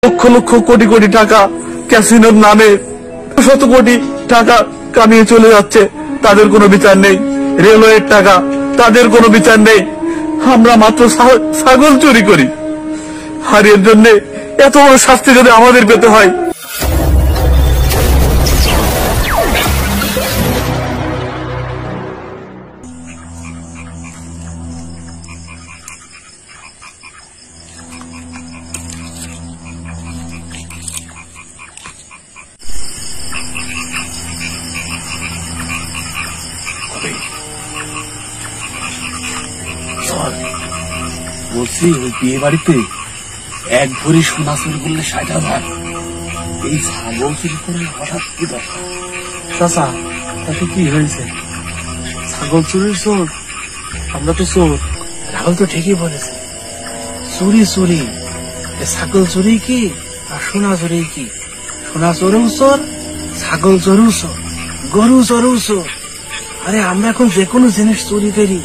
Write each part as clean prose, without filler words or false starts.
লক্ষ লক্ষ কোটি কোটি টাকা ক্যাসিনোর নামে শত কোটি টাকা কামিয়ে চলে যাচ্ছে, তাদের কোনো বিচার নেই। রেলওয়ের টাকা, তাদের কোনো বিচার নেই। আমরা মাত্র ছাগল চুরি করি, আর এর জন্য এত বড় শাস্তি যদি আমাদের পেতে হয়। বলছি ওই বিয়ে বাড়িতে এক ভরি সোনা চুরি করলে ৬০,০০০, এই ছাগল চুরি করে হঠাৎ কি দরকার? চাচা তাতে কি হয়েছে? ছাগল চুরির চোর, আমরা তো চোর। রাহুল তো ঠিকই বলেছে, চুরি চুরি, ছাগল চুরি কি আর সোনা চুরি কি? সোনা চোরও চোর, ছাগল চোরও চোর, গরু চোরও চোর। আরে আমরা এখন যে কোনো জিনিস চুরি করি,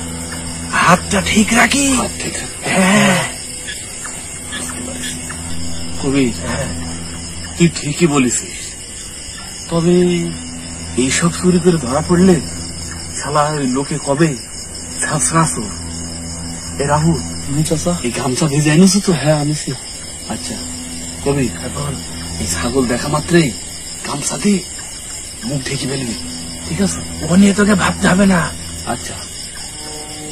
হাতটা ঠিক রাখি। হ্যাঁ কবি, তুই ঠিকই বলেছিস। তবে এইসব চুরি করে ধরা পড়লে শালা লোকে কবে ছাঁচড়া চোর। এ রাহুল, তুমি চাচা এই গামছা ভেজে এনেছো তো? হ্যাঁ আনেছি। আচ্ছা কবি, এখন এই ছাগল দেখা মাত্রই গামছা দিয়ে মুখ ঢেকে ফেলবি, ঠিক আছে? ও নিয়ে তোকে ভাবতে হবে না। আচ্ছা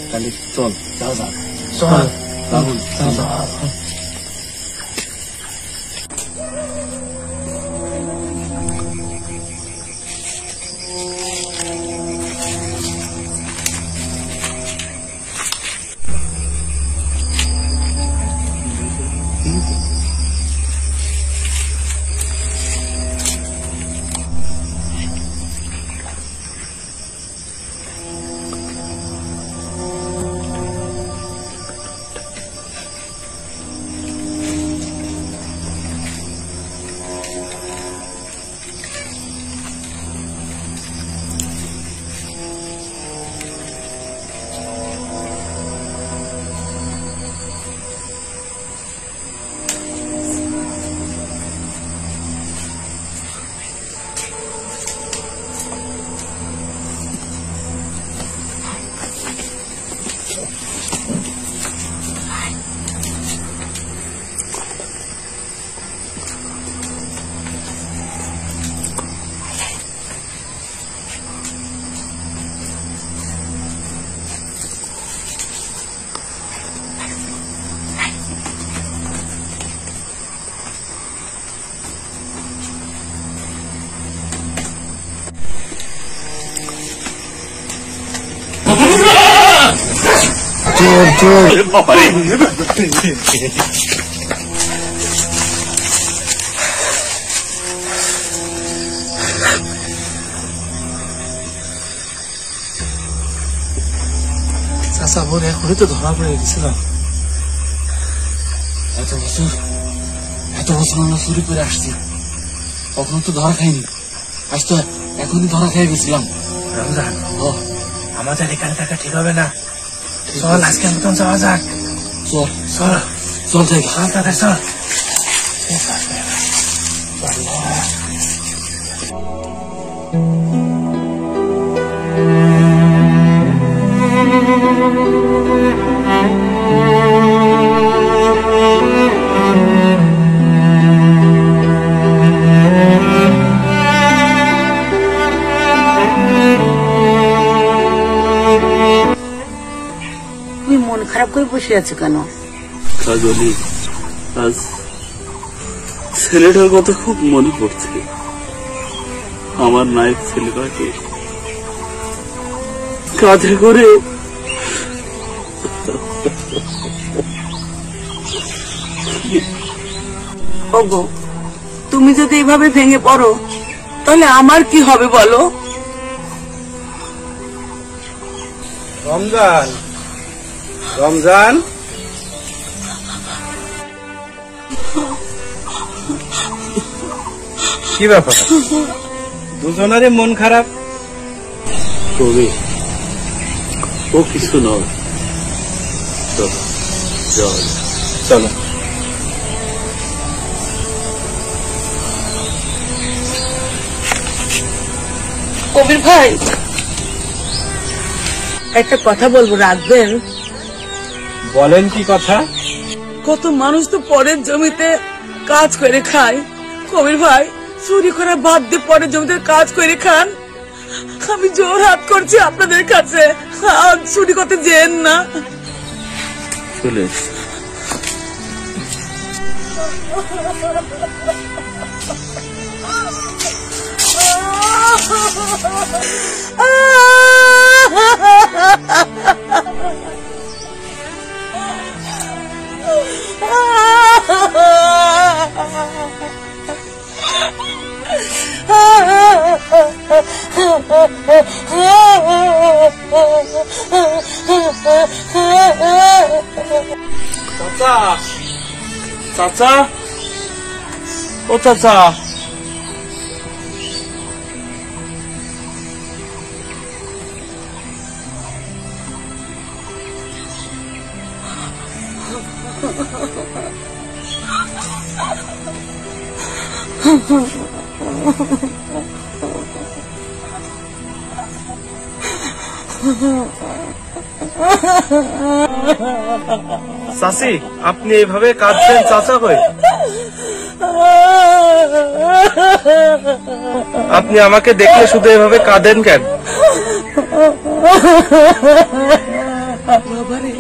তাহলে চল, যাও যাও, চল রাহুল। চোর চোর চাচা বোন এখনই তো ধরা পড়ে গেছিলাম। এত বছর আমরা চুরি করে আসছি, কখনো তো ধরা খাইনি। আজ তো এখনই ধরা খেয়ে গেছিলাম। রমজান, আমাদের এখানে থাকা ঠিক হবে না। চল আজকে মতন যাওয়া যাক। চল চল চল যাই, চল দাদা চল। মন খারাপ করে বসে আছে কেন? কাজলি, আজ ছেলেটার কথা খুব মনে পড়ছে। আমার নায়ক ছেলেটাকে কাঁধে করে ওগো, তুমি যদি এভাবে ভেঙে পড়ো তাহলে আমার কি হবে বলো? রমজান, রমজান, কি ব্যাপার? দুজনেরই মন খারাপ। কবি, ও কিছু নয়। চলো চলো। কবির ভাই, একটা কথা বলবো, রাখবেন? বলেন কি কথা? কত মানুষ তো পরের জমিতে কাজ করে খায়। কবির ভাই, চুরি করা বাদ দিয়ে পরের জমিতে কাজ করে খান। আমি জোর হাত করছি আপনাদের কাছে, আর চুরি করতে যেন না। চলে চাচা, চাচা, ও চাচা, চাচি, আপনি এইভাবে কাঁদছেন চাচা হয়ে? আপনি আমাকে দেখলে শুধু এভাবে কাঁদেন কেন? বাবারে,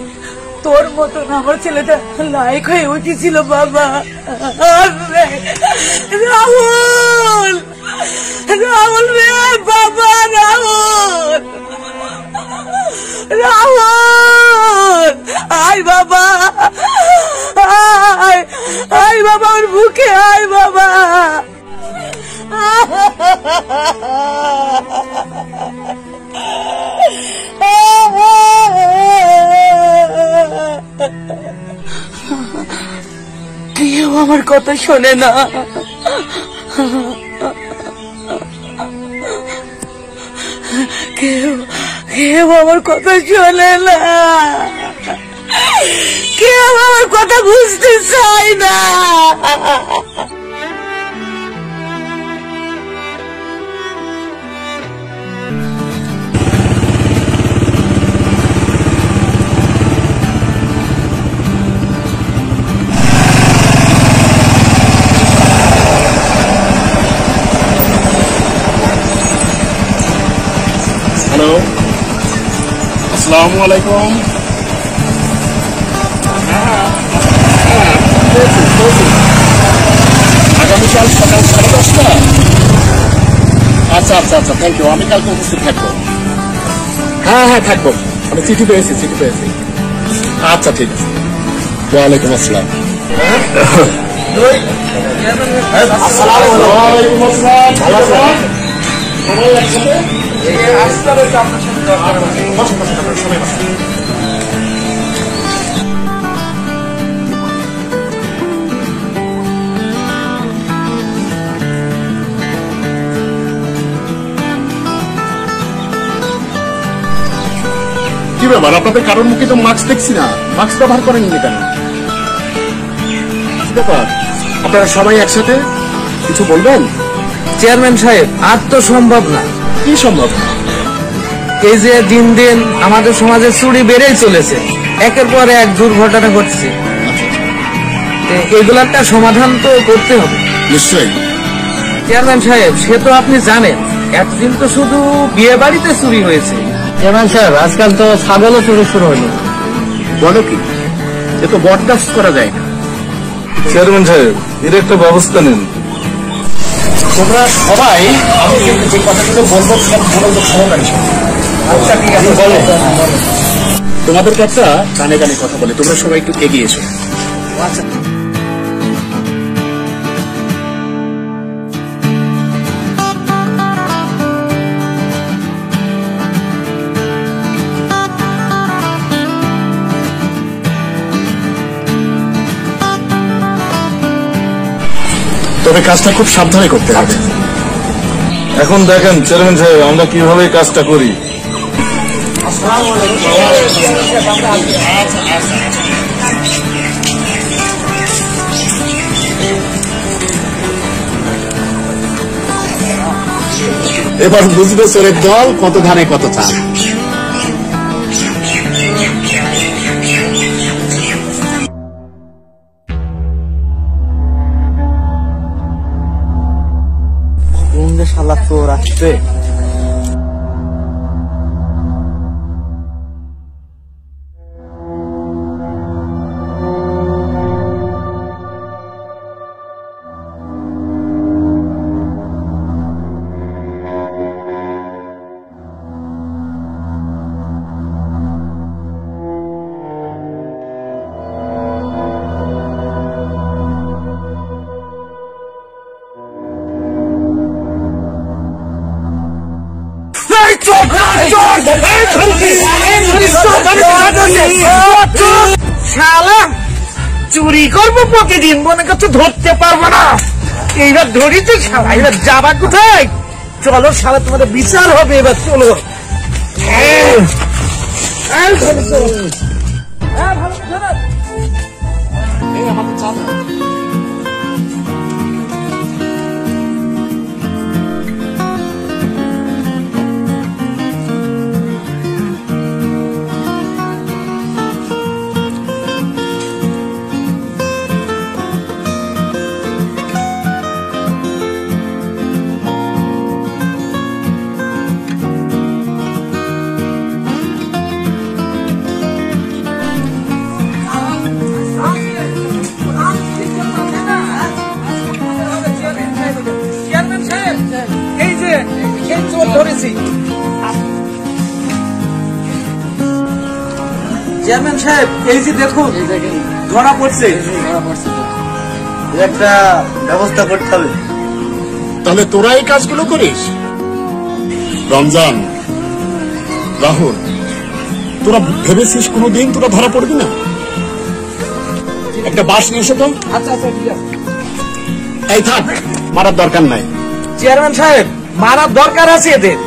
তোর মতন আমার ছেলেটা লায়ক হয়ে উঠেছিল বাবা। রাহুল, রাহুল রে বাবা, রাহুল, রাহুল, আয় বাবা, আয়, আয় বাবা, ওর বুকে আয় বাবা। কেউ আমার কথা শোনে না। কেউ কেউ আমার কথা শোনে না, কেউ আমার কথা বুঝতে চায় না। হ্যালো, আসসালামু আলাইকুম। আগামীকাল সকাল 10:30। আচ্ছা আচ্ছা আচ্ছা, থ্যাংক ইউ। আমি কালকে উপস্থিত থাকবো। হ্যাঁ হ্যাঁ, থাকবো। আমি চিঠি পেয়েছি। আচ্ছা, ঠিক আছে। ওয়ালাইকুম আসসালাম। ওয়ালাইকুম আসসালাম। ভালো আছেন? সবাই একসাথে? কি ব্যাপার, আপনাদের কারোর মুখে তো মাস্ক দেখছি না। মাস্ক ব্যবহার করেননি কেন? কি ব্যাপার, আপনারা সবাই একসাথে কিছু বলবেন? চেয়ারম্যান সাহেব, আর তো সম্ভব না। কি সম্ভব? এই যে দিন দিন আমাদের সমাজে চুরি বেড়েই চলেছে, একের পর এক দুর্ঘটনা ঘটছে। এগুলো একটা সমাধান তো করতে হবে। নিশ্চয়ই। চেয়ারম্যান সাহেব, সে তো আপনি জানেন, এতদিন তো শুধু বিয়ে বাড়িতে চুরি হয়েছে। চেয়ারম্যান সাহেব, আজকাল তো ছাগলও চুরি শুরু হলো। বলো কি? এ তো বরদাস্ত করা যায় না। চেয়ারম্যান সাহেব, এর একটা ব্যবস্থা নেন। তোমরা সবাই আমি কিন্তু যে কথাগুলো বলবো সব মনোযোগ সহকারে শোনো। আচ্ছা, ঠিক আছে, বলো। তোমাদের কথা কানে কানে কথা বলে, তোমরা সবাই একটু এগিয়ে এসো। আচ্ছা। তবে কাজটা খুব সাবধানে করতে হবে। এখন দেখেন চেয়ারম্যান সাহেব, আমরা কিভাবে কাজটা করি। এবার বুঝবে চোরের দল কত ধানে কত চাল। শালা চোর আসছে। শালা চুরি করবো প্রতিদিন, মনে করছে ধরতে পারবো না। এইবার ধরি তো শালা, এবার যাবা কোথায়? চলো শালা, তোমাদের বিচার হবে এবার, চলো। চেয়ারম্যান সাহেব, এই যে দেখুন ধরা পড়ছে, একটা ব্যবস্থা করতে হবে। তাহলে তোরা এই কাজগুলো করিস? রমজান, রাহুল, তোরা ভেবেছিস কোনোদিন তোরা ধরা পড়বি না? একটা বাস নিয়ে এসো তো। আচ্ছা আচ্ছা, ঠিক আছে। এই থাক, মারার দরকার নাই। চেয়ারম্যান সাহেব, মারার দরকার আছে এদের,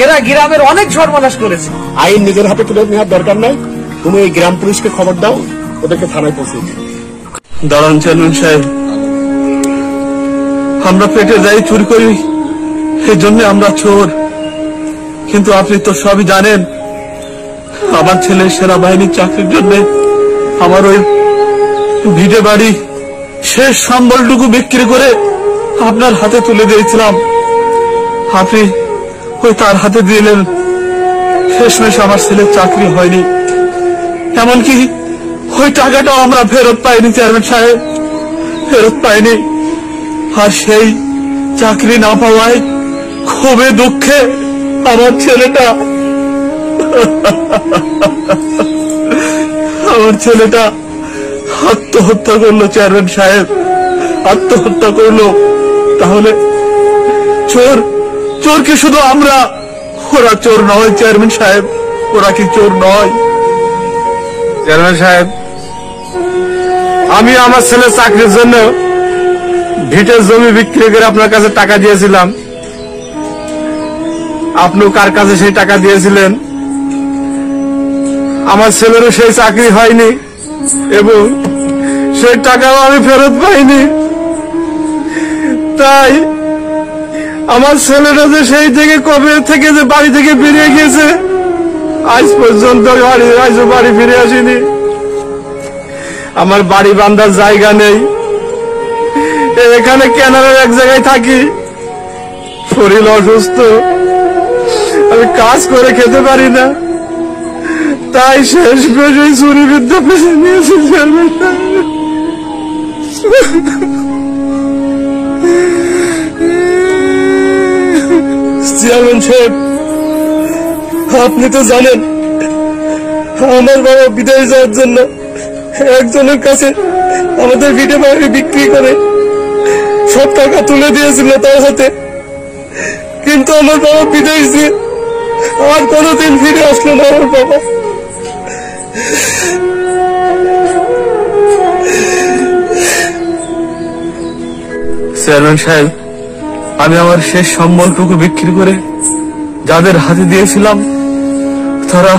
এরা গ্রামের অনেক সর্বনাশ করেছে। আইন নিজের হাতে তুলে নেওয়ার দরকার নাই। তুমি এই গ্রাম পুলিশকে খবর দাও, ওদেরকে থানায় পৌঁছে দিও। দাঁড়ান চেয়ারম্যান সাহেব, আমরা পেটে যাই চুরি করি, এই জন্য আমরা চোর। কিন্তু আপনি তো সবই জানেন, আমার ছেলের সেনাবাহিনীর চাকরির জন্য আমার ওই ভিটে বাড়ি শেষ সম্বলটুকু বিক্রি করে আপনার হাতে তুলে দিয়েছিলাম। আপনি ওই তার হাতে দিলেন, শেষমেশ আমার ছেলের চাকরি হয়নি, এমনকি ওই টাকাটাও আমরা ফেরত পাইনি চেয়ারম্যান সাহেব, ফেরত পাইনি। আর সেই চাকরি না পাওয়ায় ক্ষোভে দুঃখে আমার ছেলেটা আত্মহত্যা করলো চেয়ারম্যান সাহেব, আত্মহত্যা করলো। তাহলে চোর কি শুধু আমরা? ওরা চোর নয় চেয়ারম্যান সাহেব, ওরা কি চোর নয়? চেয়ারম্যান সাহেব, আমি আমার ছেলের চাকরির জন্য ভিটের জমি বিক্রি করে আপনার কাছে টাকা দিয়েছিলাম। আপনি কার কাছে সেই টাকা দিয়েছিলেন? আমার ছেলেরও সেই চাকরি হয়নি এবং সেই টাকাও আমি ফেরত পাইনি। তাই আমার ছেলেটা যে সেই থেকে কবে থেকে যে বাড়ি থেকে বেরিয়ে গিয়েছে, আজ পর্যন্ত বাড়ি ফিরে আসেনি। আমার বাড়ি বান্ধার জায়গা নেই, এখানে কেনারের এক জায়গায় থাকি, শরীর অসুস্থ, আমি কাজ করে খেতে পারি না। তাই শেষ পেশে চুরি বিদ্যা পেশে নিয়েছি। চেয়ারম্যান সাহেব, আপনি তো জানেন আমার বাবা বিদেশ যাওয়ার জন্য একজনের কাছে আমাদের ভিটে বাড়ি বিক্রি করে সব টাকা তুলে দিয়েছিল তার হাতে, কিন্তু আমার বাবা বিদেশ দিয়ে আর কোনোদিন ফিরে আসলো না। আমার বাবা চেয়ারম্যান সাহেব, আমি আমার শেষ সম্বলটুকু বিক্রি করে যাদের হাতে দিয়েছিলাম, তারা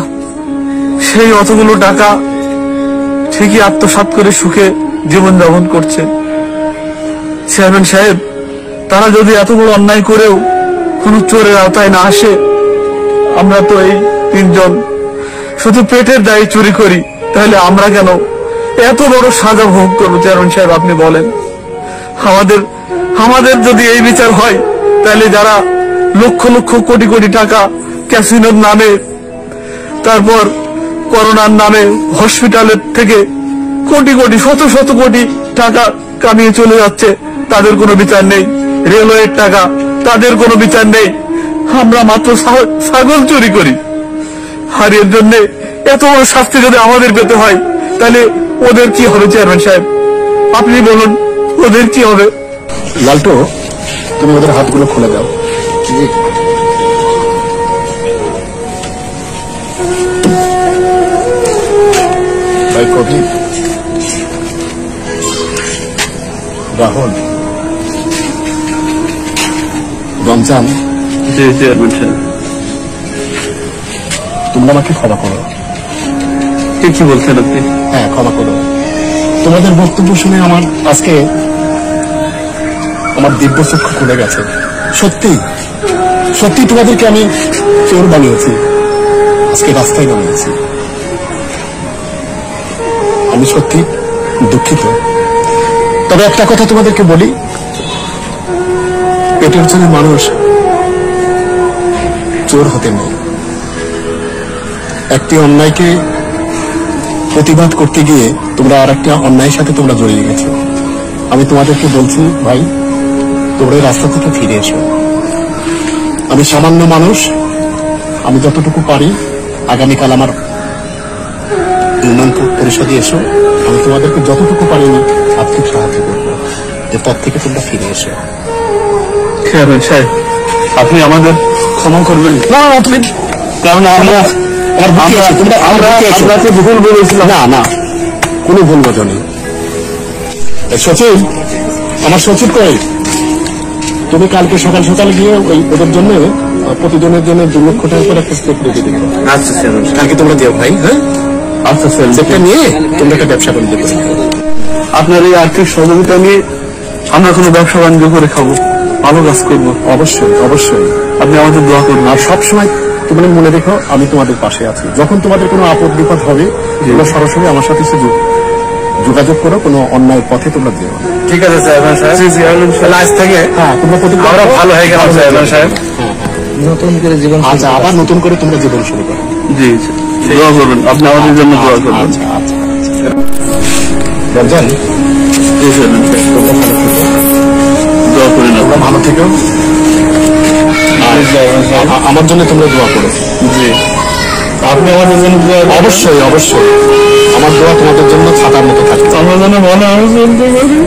সেই অতগুলো টাকা ঠিকই আত্মসাৎ করে সুখে জীবনযাপন করছে। চেয়ারম্যান সাহেব, তারা যদি এত বড় অন্যায় করেও কোনো চোরের আওতায় না আসে। আমরা তো এই তিনজন শুধু পেটের দায়ে চুরি করি, তাহলে আমরা কেন এত বড় সাজা ভোগ করবো? চেয়ারম্যান সাহেব, আপনি বলেন। আমাদের যদি এই বিচার হয়, তাহলে যারা লক্ষ লক্ষ কোটি কোটি টাকা ক্যাসিনোর নামে, তারপর করোনার নামে হসপিটালের থেকে কোটি কোটি শত শত কোটি টাকা কামিয়ে চলে যাচ্ছে, তাদের কোনো বিচার নেই। রেলওয়ের টাকা, তাদের কোনো বিচার নেই। আমরা মাত্র ছাগল চুরি করি। আর এর জন্য এত বড় শাস্তি যদি আমাদের পেতে হয়, তাহলে ওদের কি হবে? চেয়ারম্যান সাহেব, আপনি বলুন, ওদের কি হবে? লালটু, তুমি ওদের হাতগুলো খুলে দাও। ভাই কবি, রাহুল, রমজান, চেয়ারম্যান সাহেব, তোমরা আমাকে ক্ষমা করো। কি বলছেন আপনি? হ্যাঁ, ক্ষমা করো। তোমাদের বক্তব্য শুনে আজকে আমার দিব্য চক্ষু খুলে গেছে। সত্যি সত্যি তোমাদেরকে আমি চোর বানিয়েছি, আজকে রাস্তায় নামিয়েছি। আমি সত্যি দুঃখিত। তবে একটা কথা তোমাদেরকে বলি, পেটের জন্য মানুষ চোর হতে নেই। একটি অন্যায়কে প্রতিবাদ করতে গিয়ে তোমরা আর একটা অন্যায়ের সাথে তোমরা জড়িয়ে গেছো। আমি তোমাদেরকে বলছি, ভাই, তোমরা এই রাস্তা থেকে ফিরে এসো। আমি সামান্য মানুষ, আমি যতটুকু পারি, আগামীকাল আমার ইউনিয়ন পরিষদে এসো, আমি তোমাদেরকে যতটুকু পারি আর্থিক সাহায্য করবো। এরপর থেকে তোমরা ফিরে এসো। চেয়ারম্যান সাহেব, আপনি আমাদের ক্ষমা করবেন। না, তুমি, কারণ আমরা ভুল বলেছিলাম। না না, কোনো ভুল বোঝনি। সচিব, আমার সচিব কই? তুমি কালকে সকাল সকাল গিয়ে ওদের জন্য প্রতিজনের জন্য 2 লক্ষ টাকা করে একটা স্টেপ রেখে দেবে। আচ্ছা চেয়ারম্যান, কালকে তোমরা দিও ভাই। হ্যাঁ, আচ্ছা স্যার, চেকটা নিয়ে তোমরা একটা ব্যবসা করে দেবে। আপনার এই আর্থিক সহযোগিতা নিয়ে আমরা কোনো ব্যবসা বাণিজ্য করে খাবো, ভালো কাজ করবো। অবশ্যই অবশ্যই, আপনি আমাদের দোয়া করবেন। আর সবসময় তোমরা মনে রেখো, আমি তোমাদের পাশে আছি। যখন তোমাদের কোনো আপদ বিপদ হবে, তোমরা সরাসরি আমার সাথে যোগাযোগ করো। কোনো অন্যায় পথে তোমরা যেও না। ঠিক আছে চেয়ারম্যান সাহেব, আজ থেকে হ্যাঁ, তোমরা আমরা ভালো হয়ে গেলাম চেয়ারম্যান সাহেব। নতুন করে জীবন আচ্ছা, আবার নতুন করে তোমরা জীবন শুরু করো। জি, দোয়া করবেন, আপনি আমাদের জন্য দোয়া করবেন। আচ্ছা আচ্ছা, রমজান, জি চেয়ারম্যান সাহেব, তোমরা ভালো থেকো, দোয়া করেন। তোমরা ভালো থেকো। আমার জন্য তোমরা দোয়া করো। জি, আপনি আমাদের জন্য দোয়া করবেন। অবশ্যই অবশ্যই, আমার দোয়া তোমাদের জন্য ছাতার মতো থাকবে। আমরা যেন ভালো চলতে পারি।